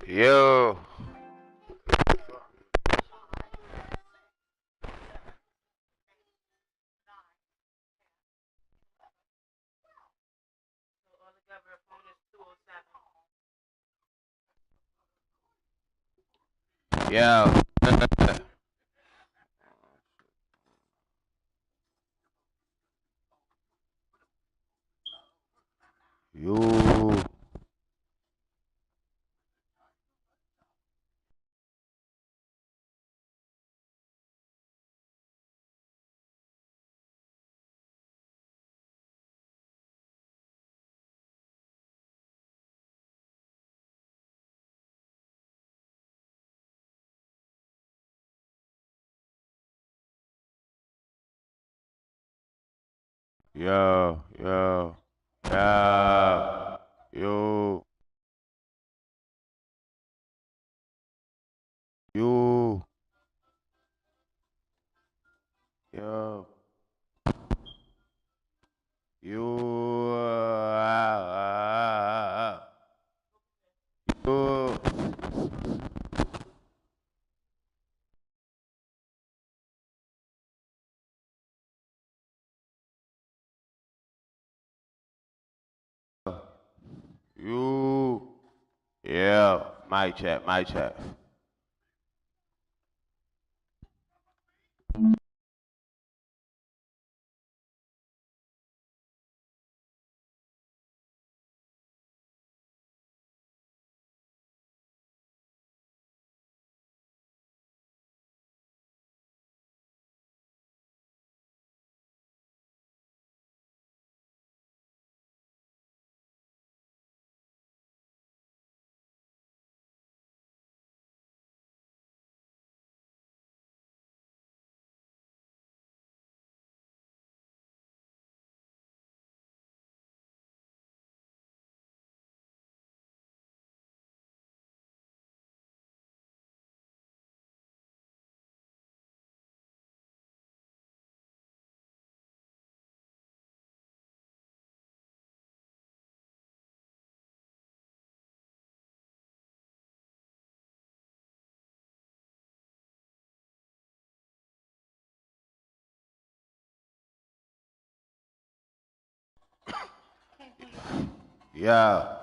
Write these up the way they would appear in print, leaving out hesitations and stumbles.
Yo, yo, yo, yo, yeah, yo, yo, yo, yo, yo, yo, yeah, my chat. Yeah.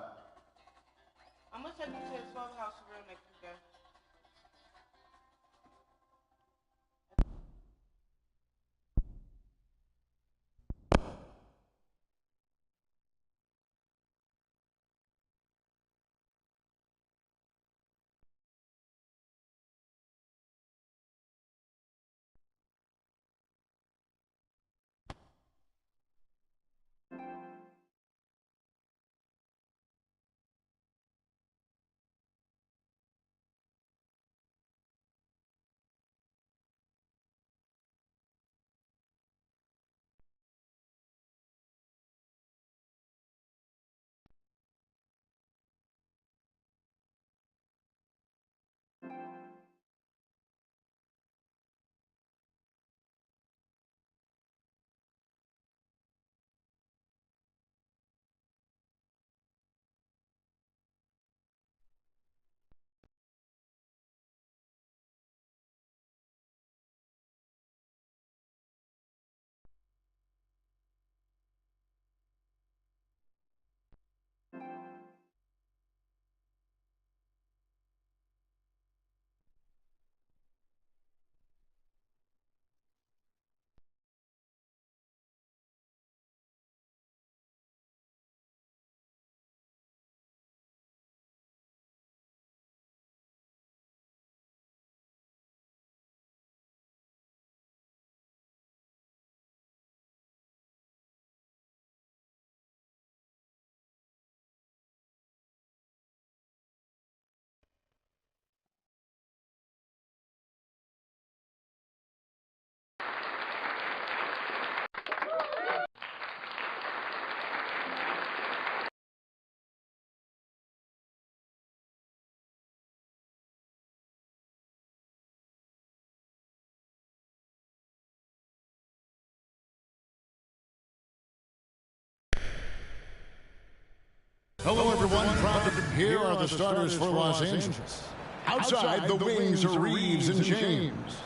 Here are the starters for Los Angeles. Outside, the wings are Reeves and James.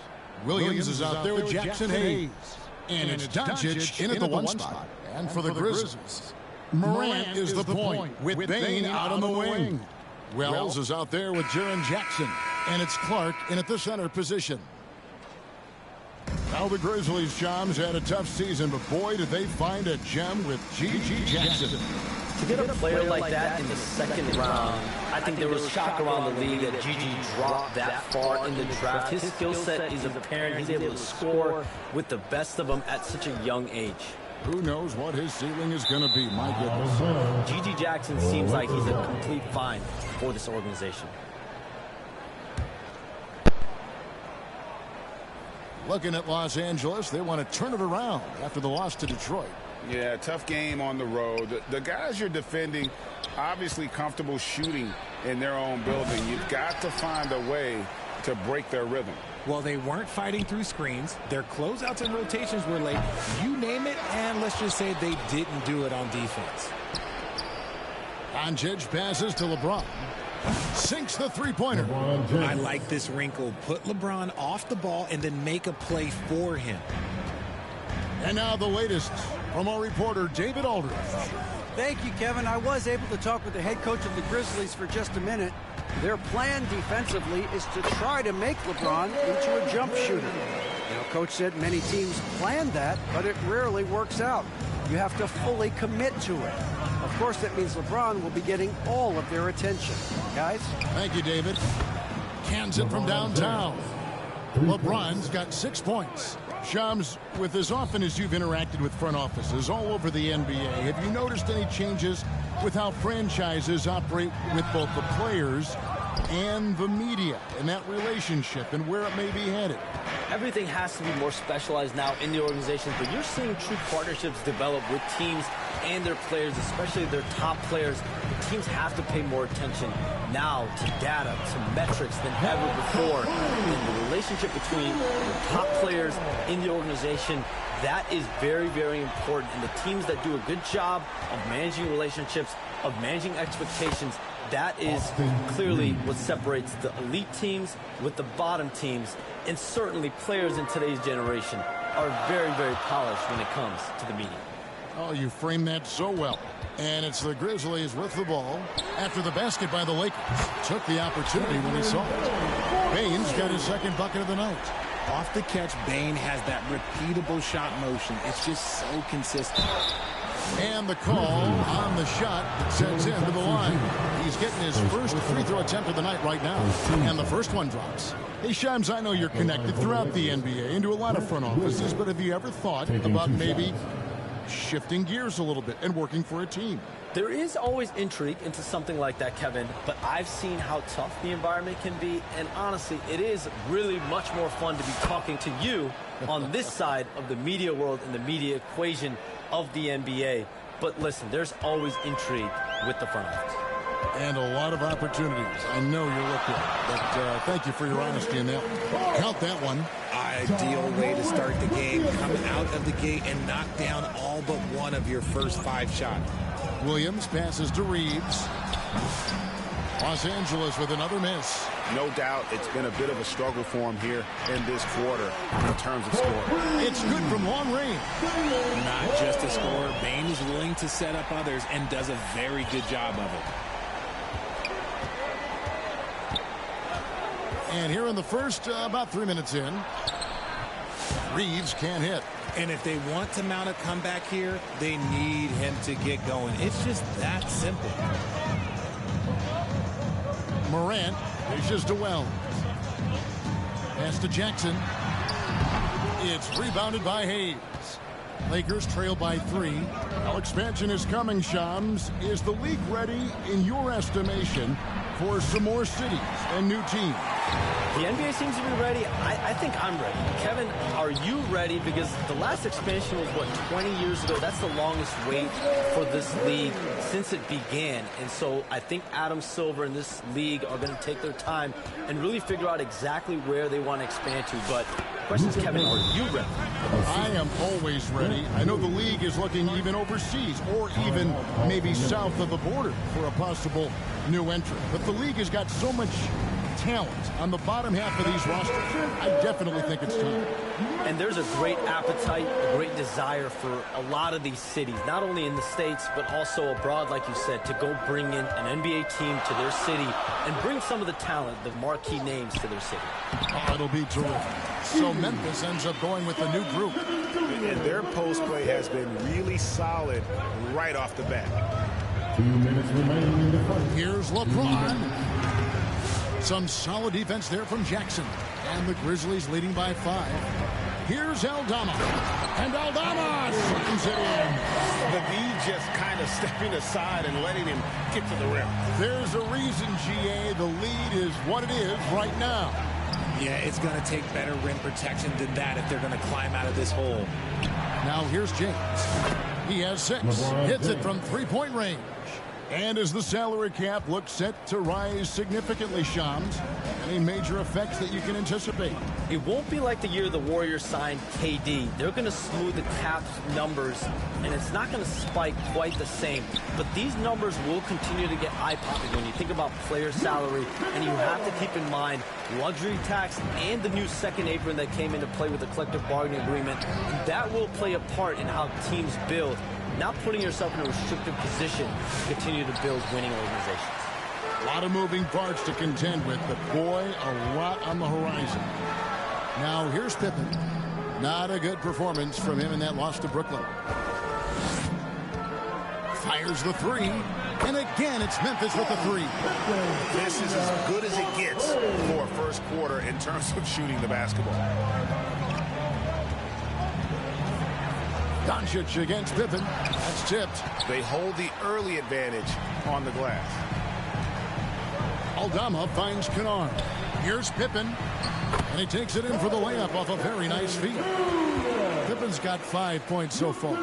Williams is out there with Jackson Hayes. And it's Doncic in at the one spot. And for the Grizzlies, Morant is the point with Bane out on the wing. Wells is out there with Jaren Jackson. And it's Clark in at the center position. Now the Grizzlies, Shams, had a tough season, but boy, did they find a gem with G.G. Jackson. To get a player like that in the second round, I think there was shock around the league that G.G. dropped that far in the draft. His skill set is apparent. He's able to score with the best of them at such a young age. Who knows what his ceiling is going to be, my goodness. G.G. Jackson seems like he's a complete find for this organization. Looking at Los Angeles, they want to turn it around after the loss to Detroit. Yeah, tough game on the road. The guys you're defending, obviously comfortable shooting in their own building. You've got to find a way to break their rhythm. Well, they weren't fighting through screens. Their closeouts and rotations were late. You name it, and let's just say they didn't do it on defense. Doncic passes to LeBron. Sinks the three-pointer. I like this wrinkle. Put LeBron off the ball and then make a play for him. And now the latest from our reporter, David Aldridge. Thank you, Kevin. I was able to talk with the head coach of the Grizzlies for just a minute. Their plan defensively is to try to make LeBron into a jump shooter. Coach said many teams plan that, but it rarely works out. You have to fully commit to it. Of course, that means LeBron will be getting all of their attention. Guys? Thank you, David. Cans it from downtown. LeBron's got 6 points. Shams, with as often as you've interacted with front offices all over the NBA, have you noticed any changes with how franchises operate with both the players and the media and that relationship and where it may be headed? Everything has to be more specialized now in the organizations, but you're seeing true partnerships develop with teams and their players, especially their top players. The teams have to pay more attention now to data, to metrics than ever before. And the relationship between the top players in the organization, that is very, very important. And the teams that do a good job of managing relationships, of managing expectations, that is clearly what separates the elite teams with the bottom teams. And certainly players in today's generation are very, very polished when it comes to the media. Oh, you framed that so well. And it's the Grizzlies with the ball after the basket by the Lakers. Took the opportunity when he saw it. Bane's got his second bucket of the night. Off the catch, Bane has that repeatable shot motion. It's just so consistent. And the call on the shot that sends him to the line. He's getting his first free throw attempt of the night right now. And the first one drops. Hey, Shams, I know you're connected throughout the NBA into a lot of front offices, but have you ever thought about maybe shifting gears a little bit and working for a team? There is always intrigue into something like that, Kevin, but I've seen how tough the environment can be, and honestly, it is really much more fun to be talking to you on this side of the media world and the media equation of the NBA. But listen, there's always intrigue with the front office. And a lot of opportunities. I know you're looking, but thank you for your honesty in that. Count that one. Ideal way to start the game. Come out of the gate and knock down all but one of your first 5 shots. Williams passes to Reeves. Los Angeles with another miss. No doubt it's been a bit of a struggle for him here in this quarter in terms of scoring. It's good from long range. Not just a scorer. Bane is willing to set up others and does a very good job of it. And here in the first, about 3 minutes in, Reeves can't hit. And if they want to mount a comeback here, they need him to get going. It's just that simple. Morant dishes to Wells. Pass to Jackson. It's rebounded by Hayes. Lakers trail by 3. Now expansion is coming, Shams. Is the league ready, in your estimation, for some more cities and new teams? The NBA seems to be ready. I think I'm ready. Kevin, are you ready? Because the last expansion was, what, 20 years ago? That's the longest wait for this league since it began. And so I think Adam Silver and this league are going to take their time and really figure out exactly where they want to expand to. But question is, Kevin, are you ready? I am always ready. I know the league is looking even overseas or even maybe south of the border for a possible new entrant. But the league has got so much talent on the bottom half of these rosters. I definitely think it's time. And there's a great appetite, a great desire for a lot of these cities, not only in the States, but also abroad, like you said, to go bring in an NBA team to their city and bring some of the talent, the marquee names to their city. Oh, it'll be terrific. So Memphis ends up going with a new group. And their post play has been really solid right off the bat. 2 minutes remaining in the fight. Here's LeBron. Some solid defense there from Jackson. And the Grizzlies leading by 5. Here's Aldama. And Aldama slams it in. The D just kind of stepping aside and letting him get to the rim. There's a reason, GA, the lead is what it is right now. Yeah, it's going to take better rim protection than that if they're going to climb out of this hole. Now here's James. He has 6. Hits it from three-point range. And as the salary cap looks set to rise significantly, Shams, any major effects that you can anticipate? It won't be like the year the Warriors signed KD. They're going to smooth the cap numbers, and it's not going to spike quite the same. But these numbers will continue to get eye-popping when you think about player salary, and you have to keep in mind luxury tax and the new second apron that came into play with the collective bargaining agreement. And that will play a part in how teams build. Not putting yourself in a restrictive position to continue to build winning organizations. A lot of moving parts to contend with, but boy, a lot on the horizon. Now here's Pippen. Not a good performance from him in that loss to Brooklyn. Fires the 3. And again, it's Memphis with the 3. This is as good as it gets for a first quarter in terms of shooting the basketball. Doncic against Pippen. That's tipped. They hold the early advantage on the glass. Aldama finds Kennard. Here's Pippen. And he takes it in for the layup off a very nice feed. Pippen's got 5 points so far.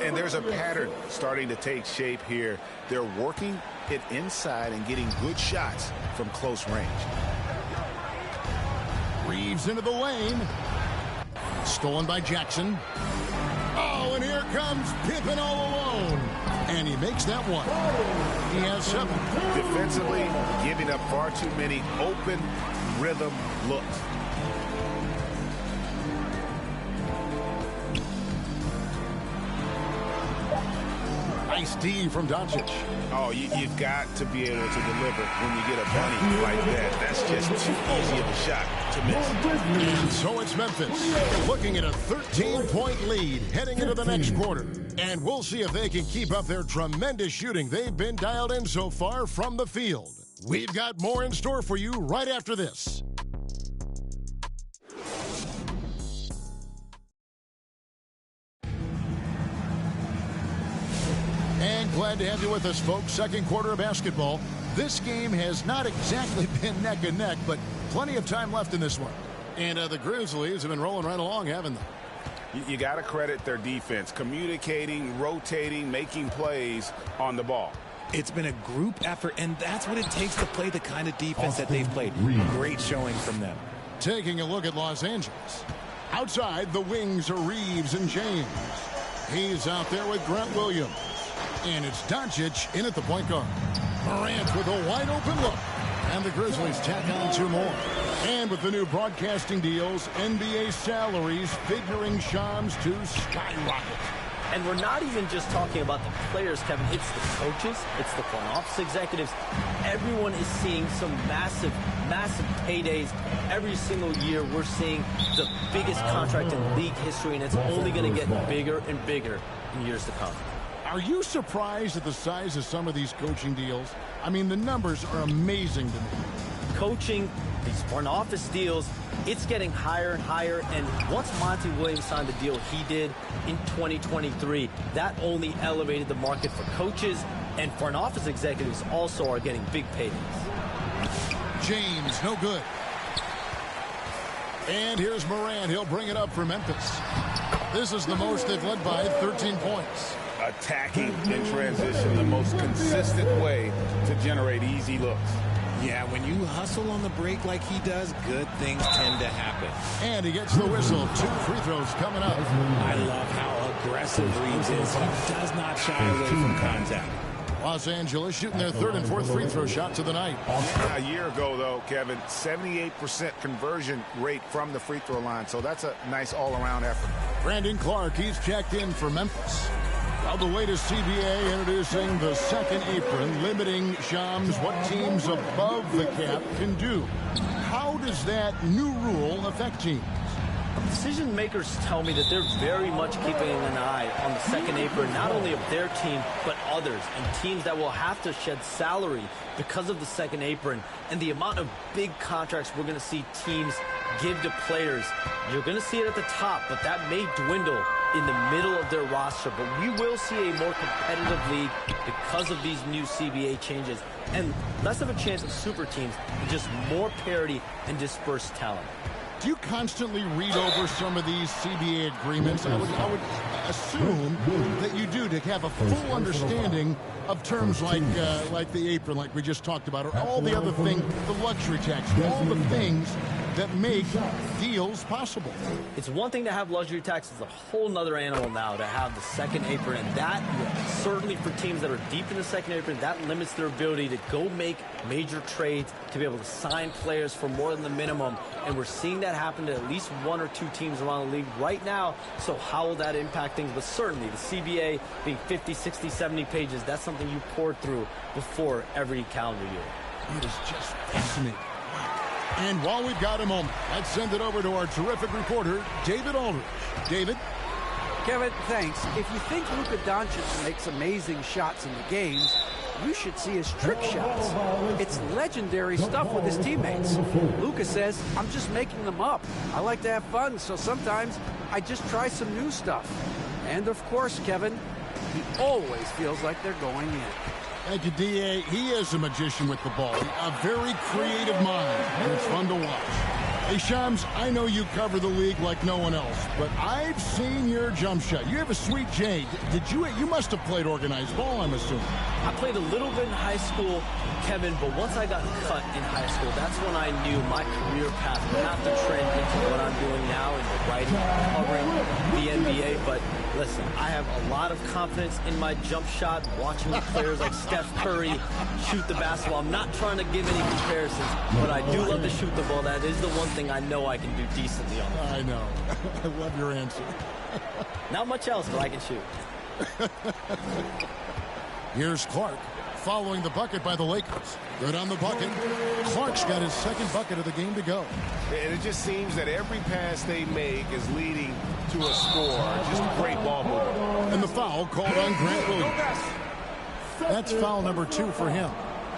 And there's a pattern starting to take shape here. They're working it inside and getting good shots from close range. Reeves into the lane. Stolen by Jackson. Oh, and here comes Pippen all alone. And he makes that one. He has 7. Defensively, giving up far too many open rhythm looks. Nice D from Doncic. Oh, you've got to be able to deliver when you get a bunny like that. That's just too easy of a shot to miss. And so it's Memphis looking at a 13-point lead heading into the next quarter. And we'll see if they can keep up their tremendous shooting they've been dialed in so far from the field. We've got more in store for you right after this. And glad to have you with us, folks. Second quarter of basketball. This game has not exactly been neck and neck, but plenty of time left in this one. And the Grizzlies have been rolling right along, haven't they? You got to credit their defense, communicating, rotating, making plays on the ball. It's been a group effort, and that's what it takes to play the kind of defense that they've played. Great showing from them. Taking a look at Los Angeles. Outside, the wings are Reeves and James. He's out there with Grant Williams. And it's Doncic in at the point guard. Morant with a wide open look. And the Grizzlies tack on 2 more. And with the new broadcasting deals, NBA salaries figuring Shams to skyrocket. And we're not even just talking about the players, Kevin. It's the coaches. It's the front office executives. Everyone is seeing some massive, massive paydays. Every single year, we're seeing the biggest contract in league history, and it's only going to get bigger and bigger in years to come. Are you surprised at the size of some of these coaching deals? I mean, the numbers are amazing to me. Coaching, these front office deals, it's getting higher and higher. And once Monty Williams signed the deal he did in 2023, that only elevated the market for coaches, and front office executives also are getting big paydays. James, no good. And here's Morant. He'll bring it up for Memphis. This is the most they've led by, 13 points. Attacking in transition, the most consistent way to generate easy looks. Yeah, when you hustle on the break like he does, good things tend to happen. And he gets the whistle. 2 free throws coming up. I love how aggressive Reeves is. He does not shy away from contact. Los Angeles shooting their 3rd and 4th free throw shots of the night. A year ago, though, Kevin, 78% conversion rate from the free throw line. So that's a nice all-around effort. Brandon Clark, he's checked in for Memphis. Well, the latest CBA introducing the second apron, limiting, Shams, what teams above the cap can do. How does that new rule affect teams? Decision makers tell me that they're very much keeping an eye on the second apron, not only of their team, but others, and teams that will have to shed salary because of the second apron and the amount of big contracts we're going to see teams give to players. You're going to see it at the top, but that may dwindle in the middle of their roster. But we will see a more competitive league because of these new CBA changes and less of a chance of super teams and just more parity and dispersed talent. Do you constantly read over some of these CBA agreements? I would assume that you do, to have a full understanding of terms like the apron, like we just talked about, or all the other things, the luxury tax, all the things that make deals possible. It's one thing to have luxury tax. It's a whole nother animal now to have the second apron, and that certainly for teams that are deep in the second apron, that limits their ability to go make major trades, to be able to sign players for more than the minimum, and we're seeing that happen to at least 1 or 2 teams around the league right now. So how will that impact things? But certainly the CBA being 50, 60, 70 pages, that's something you pour through before every calendar year. It is just fascinating. And while we've got a moment, let's send it over to our terrific reporter, David Aldridge. David? Kevin, thanks. If you think Luka Doncic makes amazing shots in the games, you should see his trick shots. It's legendary stuff with his teammates. Luka says, I'm just making them up. I like to have fun, so sometimes I just try some new stuff. And of course, Kevin, he always feels like they're going in. Thank you, D.A. He is a magician with the ball. A very creative mind, and it's fun to watch. Hey, Shams, I know you cover the league like no one else, but I've seen your jump shot. You have a sweet J. You must have played organized ball, I'm assuming. I played a little bit in high school, Kevin, but once I got cut in high school, that's when I knew my career path would have to trend into what I'm doing now in the writing, covering the NBA. But listen, I have a lot of confidence in my jump shot, watching the players like Steph Curry shoot the basketball. I'm not trying to give any comparisons, but I do love to shoot the ball. That is the one thing I know I can do decently on. I know. I love your answer. Not much else, but I can shoot. Here's Clark following the bucket by the Lakers. Good on the bucket. Clark's got his second bucket of the game to go. And it just seems that every pass they make is leading to a score. Just great ball movement. And the foul called on Grant Williams. That's foul number 2 for him.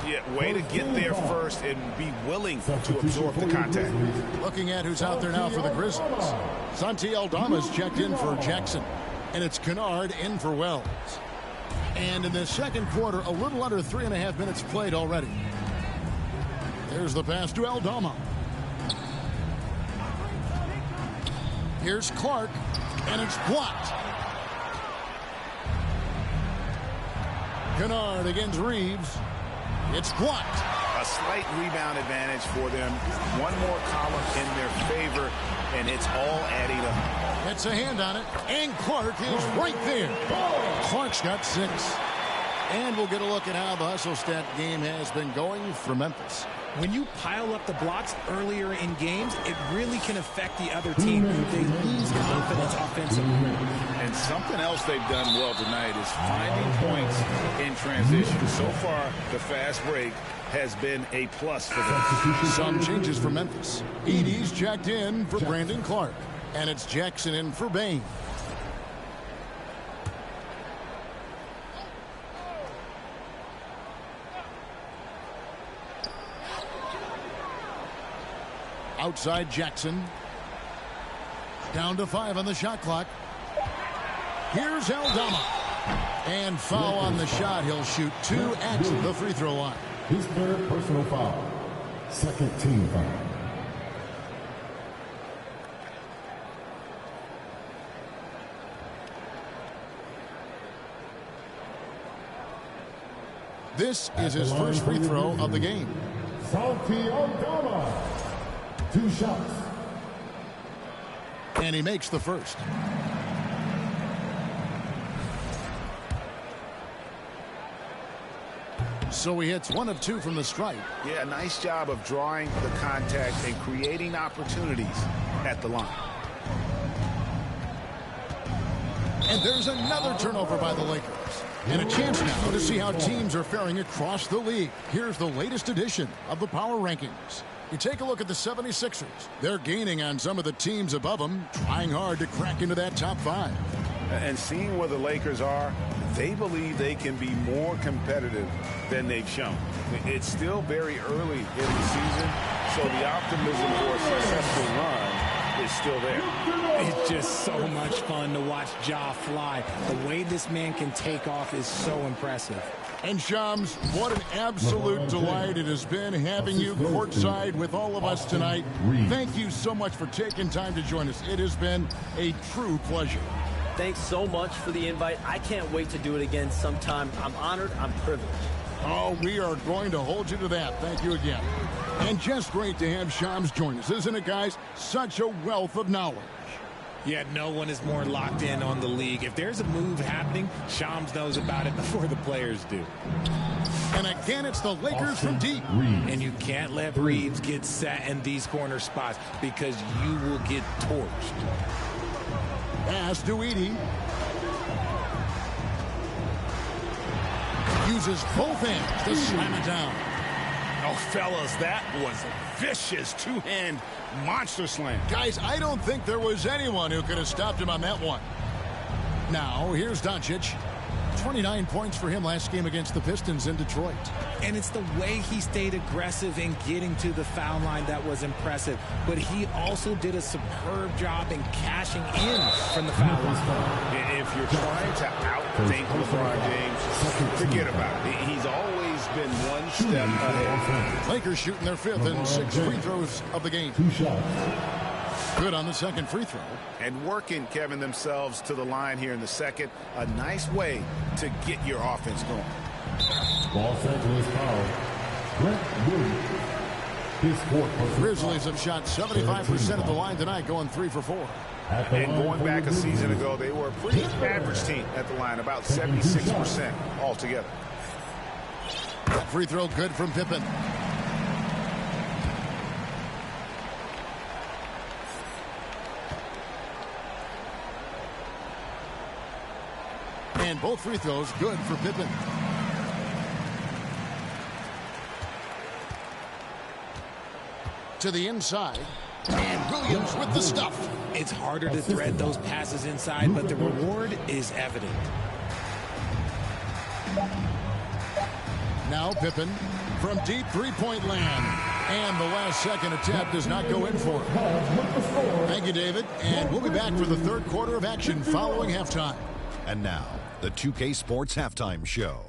Yeah, way to get there first and be willing to absorb the contact. Looking at who's out there now for the Grizzlies. Santi Aldama's checked in for Jackson. And it's Kennard in for Wells. And in the second quarter, a little under 3.5 minutes played already. There's the pass to Aldama. Here's Clark, and it's blocked. Kennard against Reeves. It's blocked. A slight rebound advantage for them. One more column in their favor, and it's all adding up. It's a hand on it, and Clark is right there. Clark's got 6. And we'll get a look at how the hustle stat game has been going for Memphis. When you pile up the blocks earlier in games, it really can affect the other team. They lose confidence offensively. And something else they've done well tonight is finding points in transition. So far, the fast break has been a plus for them. Some changes for Memphis. Edey's checked in for Brandon Clark. And it's Jackson in for Bane. Outside Jackson. Down to 5 on the shot clock. Here's Aldama. And foul on the shot. He'll shoot 2 at the free throw line. His third personal foul. Second team foul. This is his first free throw of the game. Santi Aldama. 2 shots. And he makes the first. So he hits 1 of 2 from the stripe. Yeah, nice job of drawing the contact and creating opportunities at the line. And there's another turnover by the Lakers. And a chance now to see how teams are faring across the league. Here's the latest edition of the Power Rankings. You take a look at the 76ers. They're gaining on some of the teams above them, trying hard to crack into that top 5. And seeing where the Lakers are, they believe they can be more competitive than they've shown. It's still very early in the season, so the optimism for a successful run is still there. It's just so much fun to watch Ja fly. The way this man can take off is so impressive. And Shams, what an absolute delight it has been having you courtside with all of us tonight. Thank you so much for taking time to join us. It has been a true pleasure. Thanks so much for the invite. I can't wait to do it again sometime. I'm honored. I'm privileged. Oh, we are going to hold you to that. Thank you again. And just great to have Shams join us, isn't it, guys? Such a wealth of knowledge. Yeah, no one is more locked in on the league. If there's a move happening, Shams knows about it before the players do. And again, it's the Lakers from deep. And you can't let Reeves get set in these corner spots because you will get torched. Pass to Edey. Uses both hands to slam it down. Oh, fellas, that was a vicious two-hand monster slam. Guys, I don't think there was anyone who could have stopped him on that one. Now, here's Doncic. 29 points for him last game against the Pistons in Detroit. And it's the way he stayed aggressive in getting to the foul line that was impressive. But he also did a superb job in cashing in from the foul line. If you're trying to outthink LeBron James, forget about it. He's always been one step ahead. Lakers shooting their 5th and 6th free throws of the game. 2 shots. Good on the second free throw. And working, Kevin, themselves to the line here in the second. A nice way to get your offense going. Los Angeles foul. Brent Williams. His 4th. Grizzlies have shot 75% of the line tonight, going 3 for 4. And going back a season ago, they were a pretty average team at the line, about 76% altogether. That free throw good from Pippen. And both free throws good for Pippen. To the inside. And Williams with the stuff. It's harder to thread those passes inside, but the reward is evident. Now Pippen from deep three-point land. And the last second attempt does not go in for it. Thank you, David. And we'll be back for the third quarter of action following halftime. And now, the 2K Sports Halftime Show.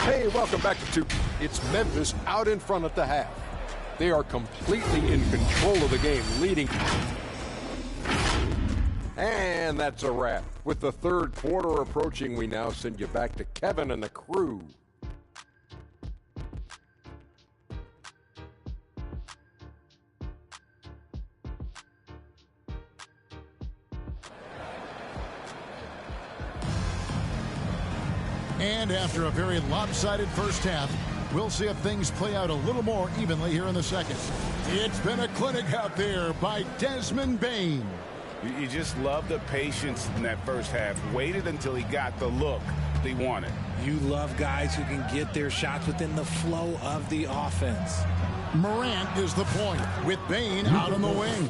Hey, welcome back to 2K. It's Memphis out in front at the half. They are completely in control of the game, leading. And that's a wrap. With the third quarter approaching, we now send you back to Kevin and the crew. And after a very lopsided first half, we'll see if things play out a little more evenly here in the second. It's been a clinic out there by Desmond Bane. You just love the patience in that first half. Waited until he got the look he wanted. You love guys who can get their shots within the flow of the offense. Morant is the point with Bane out on the wing.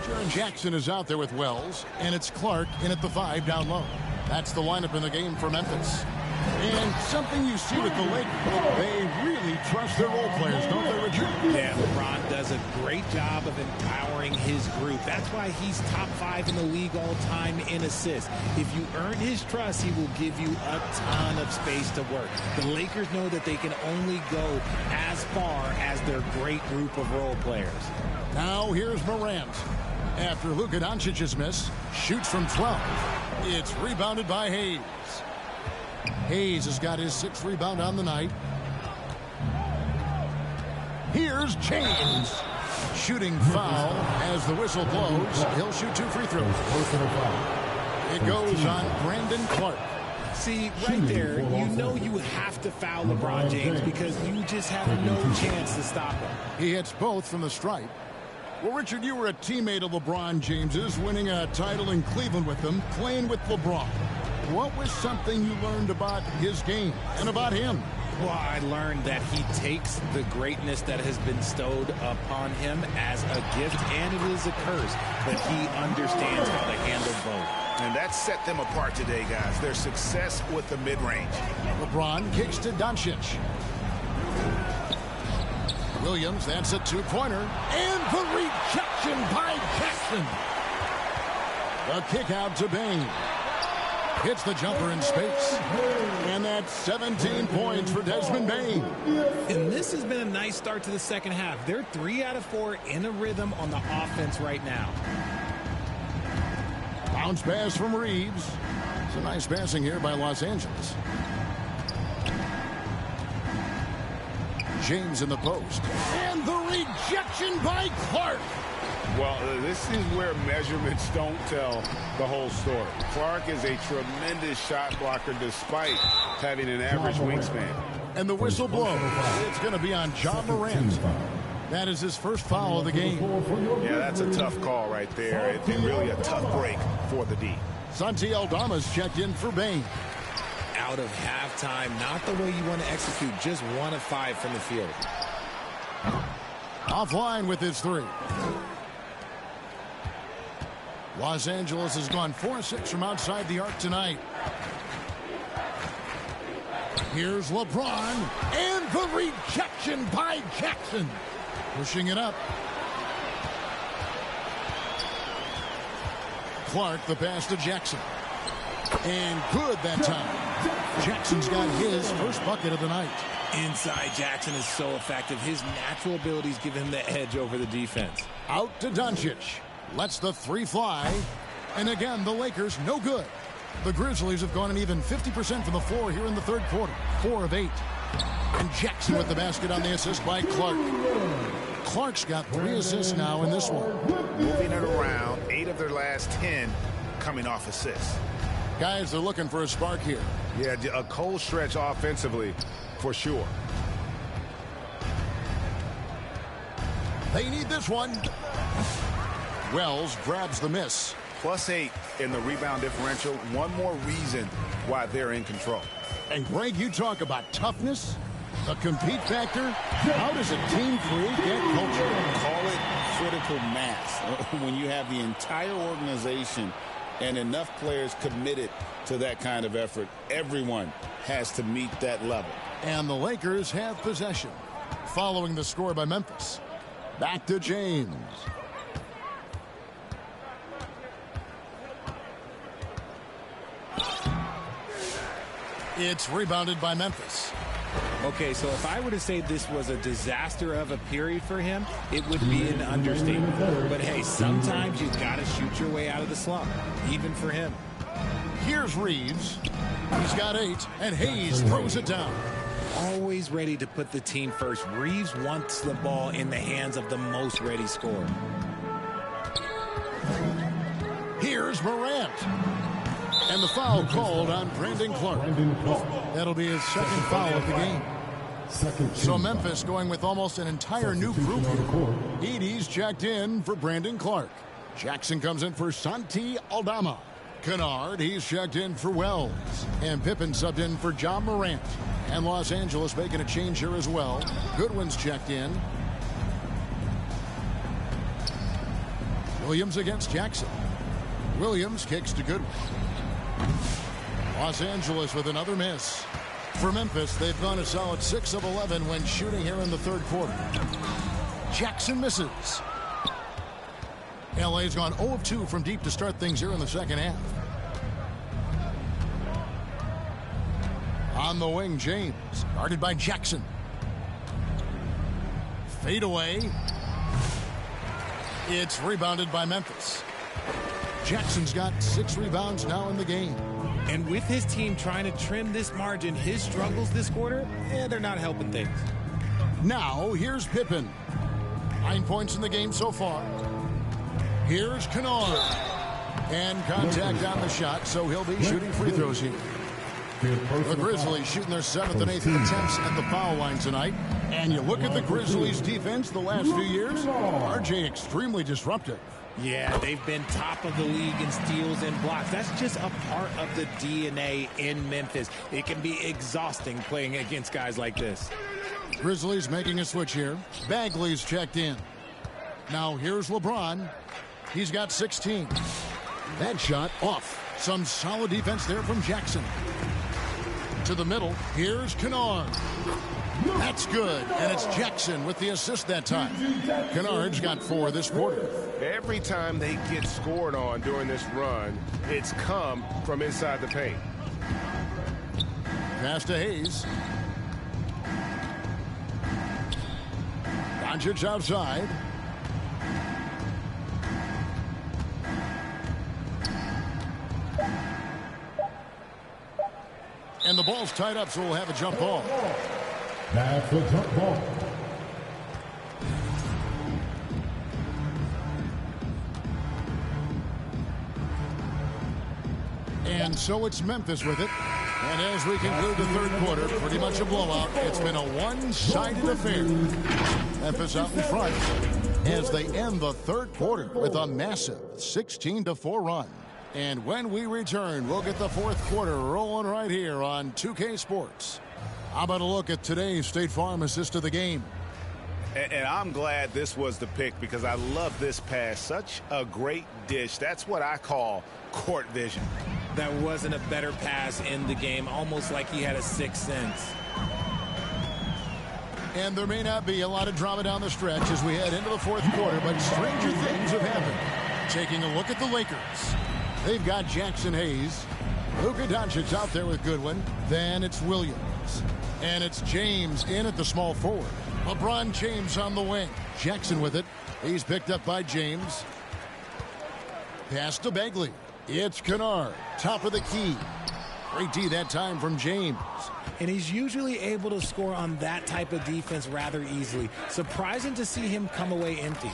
Jaren Jackson is out there with Wells, and it's Clark in at the 5 down low. That's the lineup in the game for Memphis. And something you see with the Lakers, they really trust their role players, don't they, Richard? Yeah, LeBron does a great job of empowering his group. That's why he's top 5 in the league all time in assists. If you earn his trust, he will give you a ton of space to work. The Lakers know that they can only go as far as their great group of role players. Now here's Morant. After Luka Doncic's miss, shoots from 12. It's rebounded by Hayes. Hayes has got his 6th rebound on the night. Here's James. Shooting foul as the whistle blows. He'll shoot 2 free throws. It goes on Brandon Clark. See, right there, you know you have to foul LeBron James because you just have no chance to stop him. He hits both from the stripe. Well, Richard, you were a teammate of LeBron James's, winning a title in Cleveland with him, playing with LeBron. What was something you learned about his game and about him? Well, I learned that he takes the greatness that has been bestowed upon him as a gift, and it is a curse, but he understands how to handle both. And that set them apart today, guys. Their success with the mid-range. LeBron kicks to Doncic. Williams, that's a 2-pointer. And the rejection by Jackson. The kick out to Bane. Hits the jumper in space. And that's 17 points for Desmond Bane. And this has been a nice start to the second half. They're 3 out of 4 in a rhythm on the offense right now. Bounce pass from Reeves. It's a nice passing here by Los Angeles. James in the post. And the rejection by Clark. Well, this is where measurements don't tell the whole story. Clark is a tremendous shot blocker despite having an average wingspan. And the whistle blows. It's going to be on Ja Morant. That is his first foul of the game. Yeah, that's a tough call right there. And really a tough break for the D. Santi Aldama's checked in for Bane. Out of halftime, not the way you want to execute, just 1 of 5 from the field. Offline with his 3. Los Angeles has gone 4-6 from outside the arc tonight. Here's LeBron, and the rejection by Jackson. Pushing it up. Clark, the pass to Jackson. And good that time. Jackson's got his first bucket of the night. Inside Jackson is so effective. His natural abilities give him the edge over the defense. Out to Doncic. Lets the 3 fly. And again, the Lakers no good. The Grizzlies have gone an even 50% from the floor here in the third quarter. 4 of 8. And Jackson with the basket on the assist by Clark. Clark's got 3 assists now in this one. Moving it around, 8 of their last 10 coming off assists. Guys, they're looking for a spark here. Yeah, a cold stretch offensively for sure. They need this one. Wells grabs the miss. +8 in the rebound differential. One more reason why they're in control. And Greg, you talk about toughness, the compete factor. How does a team create that culture? Call it critical mass. When you have the entire organization and enough players committed to that kind of effort, everyone has to meet that level. And the Lakers have possession. Following the score by Memphis. Back to James. It's rebounded by Memphis. Okay, so if I were to say this was a disaster of a period for him, it would be an understatement. But hey, sometimes you've got to shoot your way out of the slump, even for him. Here's Reeves. He's got 8, and Hayes throws it down. Always ready to put the team first. Reeves wants the ball in the hands of the most ready scorer. Here's Morant. And the foul called on Brandon Clark. That'll be his second foul of the game. So Memphis going with almost an entire new group here. Edey's checked in for Brandon Clark. Jackson comes in for Santi Aldama. Kennard, he's checked in for Wells. And Pippen subbed in for Ja Morant. And Los Angeles making a change here as well. Goodwin's checked in. Williams against Jackson. Williams kicks to Goodwin. Los Angeles with another miss. For Memphis, they've gone a solid 6 of 11 when shooting here in the third quarter. Jackson misses. LA's gone 0 of 2 from deep to start things here in the second half. On the wing, James, guarded by Jackson. Fade away. It's rebounded by Memphis. Jackson's got 6 rebounds now in the game. And with his team trying to trim this margin, his struggles this quarter, they're not helping things. Now, here's Pippen. 9 points in the game so far. Here's Kennard. And contact on the shot, so he'll be shooting free throws here. The Grizzlies shooting their 7th and 8th attempts at the foul line tonight. And you look at the Grizzlies' defense the last few years, RJ extremely disruptive. Yeah, they've been top of the league in steals and blocks. That's just a part of the DNA in Memphis. It can be exhausting playing against guys like this. Grizzlies making a switch here. Bagley's checked in. Now here's LeBron. He's got 16. That shot off. Some solid defense there from Jackson. To the middle. Here's Kennard. That's good. And it's Jackson with the assist that time. Kennard's got 4 this quarter. Every time they get scored on during this run, it's come from inside the paint. Pass to Hayes. Doncic outside. And the ball's tied up, so we'll have a jump ball. That's a jump ball. And so it's Memphis with it. And as we conclude the third quarter, pretty much a blowout. It's been a one-sided affair. Memphis out in front as they end the third quarter with a massive 16-4 run. And when we return, we'll get the fourth quarter rolling right here on 2K Sports. How about a look at today's State Farm assist of the game? And I'm glad this was the pick because I love this pass. Such a great dish. That's what I call court vision. That wasn't a better pass in the game, almost like he had a sixth sense. And there may not be a lot of drama down the stretch as we head into the fourth quarter, but stranger things have happened. Taking a look at the Lakers. They've got Jackson Hayes. Luka Doncic out there with Goodwin. Then it's Williams. And it's James in at the small forward. LeBron James on the wing. Jackson with it. He's picked up by James. Pass to Bagley. It's Kennard. Top of the key. Great D that time from James. And he's usually able to score on that type of defense rather easily. Surprising to see him come away empty.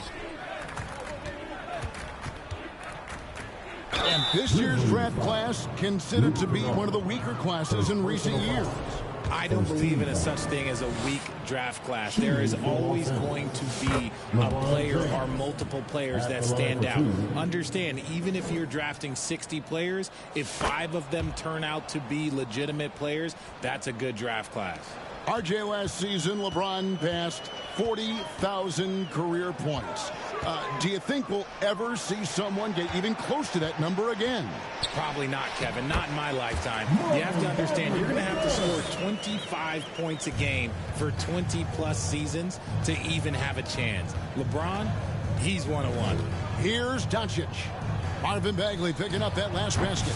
And this year's draft class considered to be one of the weaker classes in recent years. I don't believe in a such thing as a weak draft class. There is always going to be a player or multiple players that stand out. Understand, even if you're drafting 60 players, if 5 of them turn out to be legitimate players, that's a good draft class. RJ, last season, LeBron passed 40,000 career points. Do you think we'll ever see someone get even close to that number again? Probably not, Kevin. Not in my lifetime. You have to understand, you're going to have to score 25 points a game for 20-plus seasons to even have a chance. LeBron, he's one-on-one. Here's Doncic. Marvin Bagley picking up that last basket.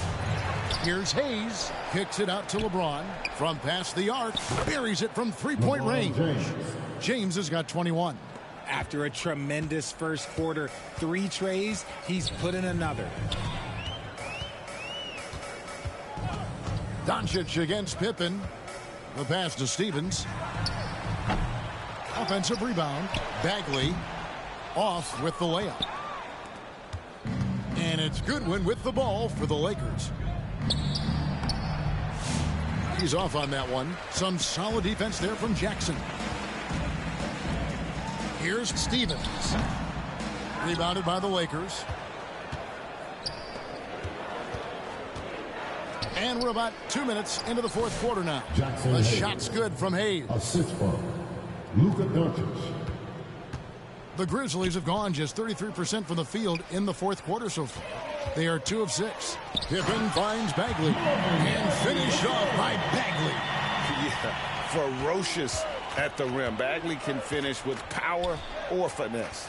Here's Hayes. Kicks it out to LeBron. From past the arc. Buries it from three-point range. James has got 21. After a tremendous first quarter, 3 trays, he's put in another. Doncic against Pippen. The pass to Stevens. Offensive rebound. Bagley off with the layup. And it's Goodwin with the ball for the Lakers. He's off on that one. Some solid defense there from Jackson. Here's Stevens. Rebounded by the Lakers. And we're about 2 minutes into the fourth quarter now. The shot's good from Hayes. Assist from Luka Doncic. The Grizzlies have gone just 33% from the field in the fourth quarter so far. They are 2 of 6. Pippen finds Bagley. And finished off by Bagley. Yeah, ferocious at the rim. Bagley can finish with power or finesse.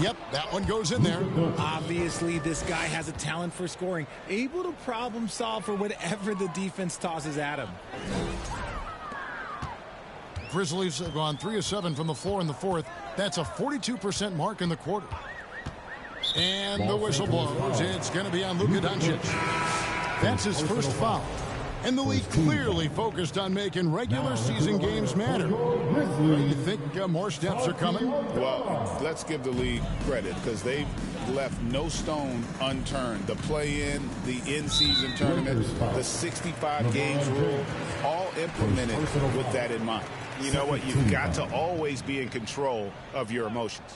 Yep, that one goes in there. Obviously, this guy has a talent for scoring, able to problem solve for whatever the defense tosses at him. Grizzlies have gone 3 of 7 from the floor in the fourth. That's a 42% mark in the quarter. And the whistle blows. It's going to be on Luka Doncic. That's his first foul. And the league clearly focused on making regular season games matter. Do you think more steps are coming? Well, let's give the league credit because they've left no stone unturned. The play-in, the in-season tournament, the 65 games rule, all implemented with that in mind. You know what? You've got to always be in control of your emotions.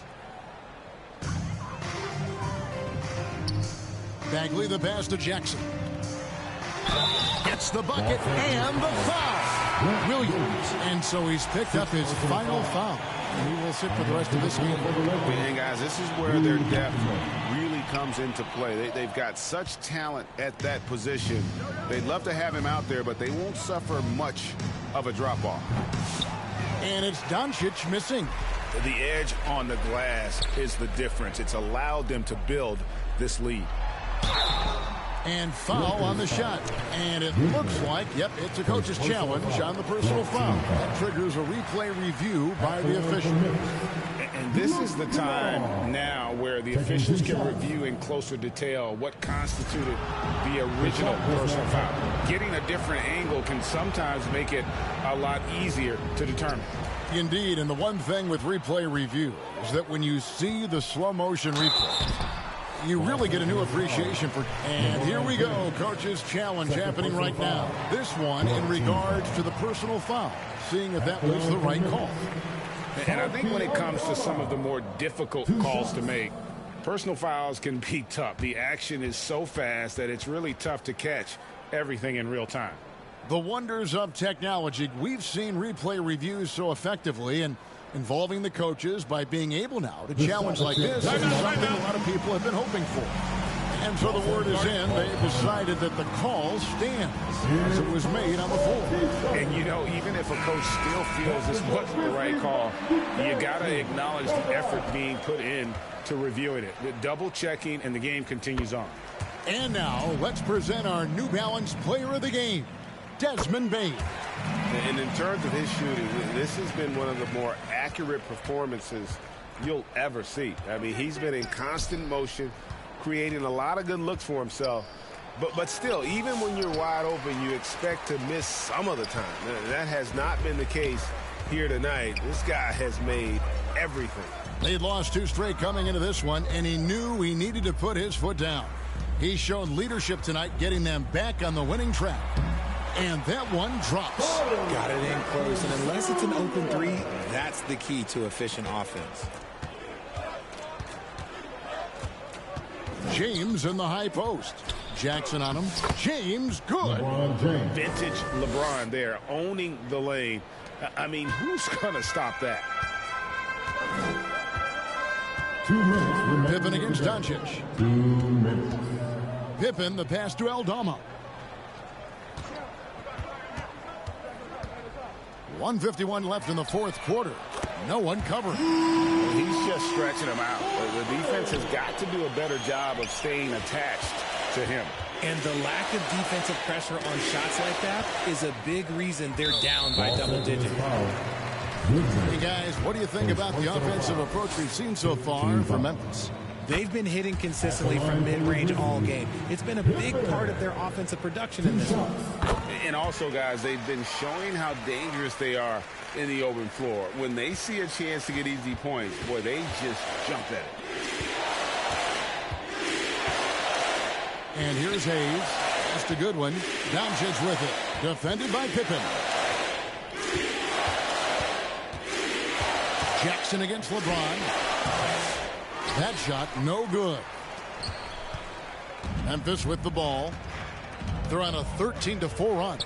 Bagley, the pass to Jackson. Gets the bucket and the foul. Williams. And so he's picked up his final foul. And he will sit for the rest of this game. And guys, this is where their depth really comes into play. They've got such talent at that position. They'd love to have him out there, but they won't suffer much of a drop-off. And it's Doncic missing. The edge on the glass is the difference. It's allowed them to build this lead. And foul on the shot. And it looks like, yep, it's a coach's challenge on the personal foul. That triggers a replay review by the official. And this is the time now where the officials can review in closer detail what constituted the original personal foul. Getting a different angle can sometimes make it a lot easier to determine. Indeed, and the one thing with replay review is that when you see the slow motion replay, you really get a new appreciation for. And here we go, coach's challenge happening right now. This one in regards to the personal foul, seeing if that was the right call. And I think when it comes to some of the more difficult calls to make, personal fouls can be tough. The action is so fast that it's really tough to catch everything in real time. The wonders of technology. We've seen replay reviews so effectively and involving the coaches by being able now to challenge like this is something a lot of people have been hoping for. And so the word is in. They've decided that the call stands as it was made on the floor. And, you know, even if a coach still feels this wasn't the right call, you got to acknowledge the effort being put in to reviewing it. The double checking, and the game continues on. And now let's present our New Balance Player of the Game, Desmond Bane. And in terms of his shooting, this has been one of the more accurate performances you'll ever see. I mean, he's been in constant motion, creating a lot of good looks for himself. But still, even when you're wide open, you expect to miss some of the time. That has not been the case here tonight. This guy has made everything. They'd lost 2 straight coming into this one, and he knew he needed to put his foot down. He showed leadership tonight, getting them back on the winning track. And that one drops. Got it in close, and unless it's an open three, that's the key to efficient offense. James in the high post. Jackson on him. James, good. Vintage LeBron there, owning the lane. I mean, who's going to stop that? 2 minutes. Pippen against Doncic. 2 minutes. Pippen, the pass to Aldama. 1:51 left in the fourth quarter. No one covering. He's just stretching him out. The defense has got to do a better job of staying attached to him. And the lack of defensive pressure on shots like that is a big reason they're down by double digits. Hey, guys, what do you think about the offensive approach we've seen so far from Memphis? They've been hitting consistently from mid-range all game. It's been a big part of their offensive production in this one. And also, guys, they've been showing how dangerous they are in the open floor. When they see a chance to get easy points, boy, they just jump at it. And here's Hayes. Just a good one. Doncic with it. Defended by Pippen. Jackson against LeBron. That shot, no good. Memphis with the ball. They're on a 13-4 run.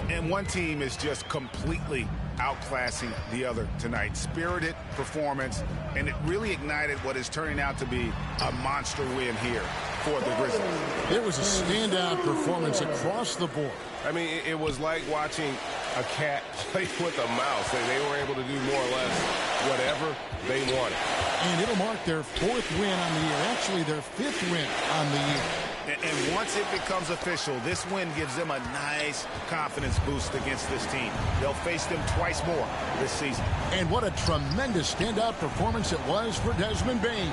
And one team is just completely outclassing the other tonight. Spirited performance, and it really ignited what is turning out to be a monster win here for the Grizzlies. It was a standout performance across the board. I mean, it was like watching a cat play with a mouse. They were able to do more or less whatever they wanted. And it'll mark their 4th win on the year. Actually, their 5th win on the year. And once it becomes official, this win gives them a nice confidence boost against this team. They'll face them twice more this season. And what a tremendous standout performance it was for Desmond Bane.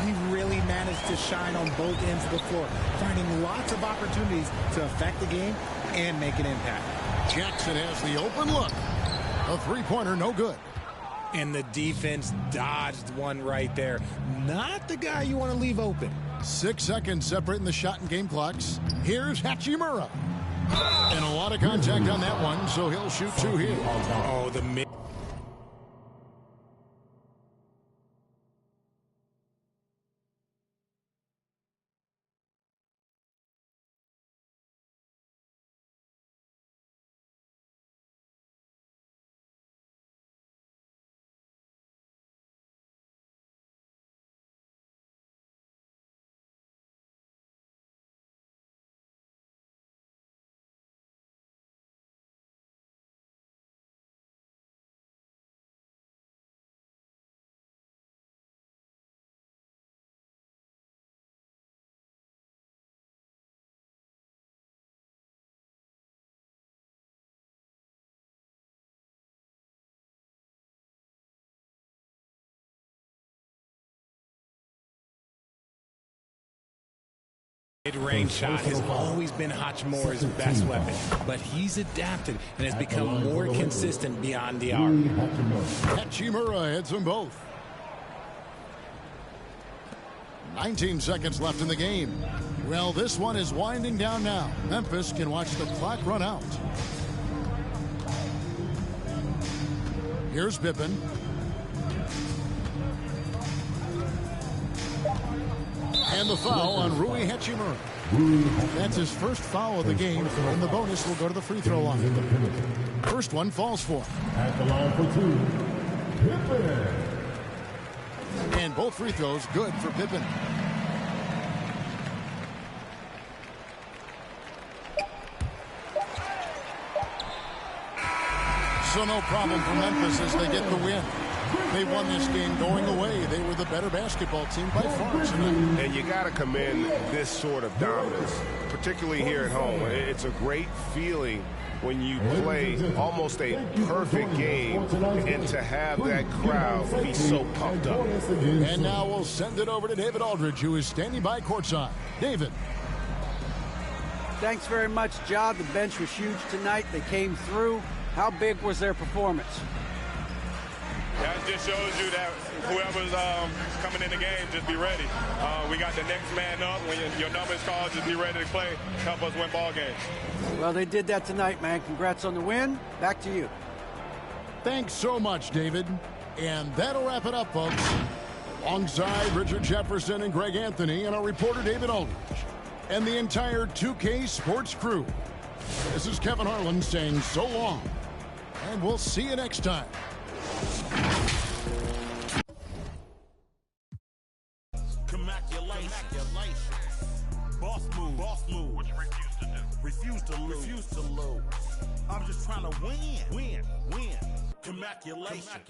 He really managed to shine on both ends of the floor, finding lots of opportunities to affect the game and make an impact. Jackson has the open look. A three-pointer, no good. And the defense dodged one right there. Not the guy you want to leave open. 6 seconds separating the shot and game clocks. Here's Hachimura. And a lot of contact on that one, so he'll shoot two here. Oh, the mid. Mid-range shot has always been Hachimura's best weapon, but he's adapted and has become more consistent beyond the arc. Hachimura hits them both. 19 seconds left in the game. Well, this one is winding down now. Memphis can watch the clock run out. Here's Pippen. And the foul on Rui Hachimura. That's his first foul of the game, and the bonus will go to the free throw line. First one falls for him. At the line for two, Pippen. And both free throws good for Pippen. So no problem for Memphis as they get the win. They won this game going away. They were the better basketball team by far tonight. And you got to commend this sort of dominance, particularly here at home. It's a great feeling when you play almost a perfect game and to have that crowd be so pumped up. And now we'll send it over to David Aldridge, who is standing by courtside. David. Thanks very much, Ja. The bench was huge tonight. They came through. How big was their performance? That just shows you that whoever's coming in the game, just be ready. We got the next man up. When your number is called, just be ready to play. Help us win ball games. Well, they did that tonight, man. Congrats on the win. Back to you. Thanks so much, David. And that'll wrap it up, folks. Alongside Richard Jefferson and Greg Anthony and our reporter David Aldridge and the entire 2K Sports crew. This is Kevin Harlan saying so long. And we'll see you next time. Boss move. What you refuse to do? Refuse to lose. I'm just trying to win. Commaculation.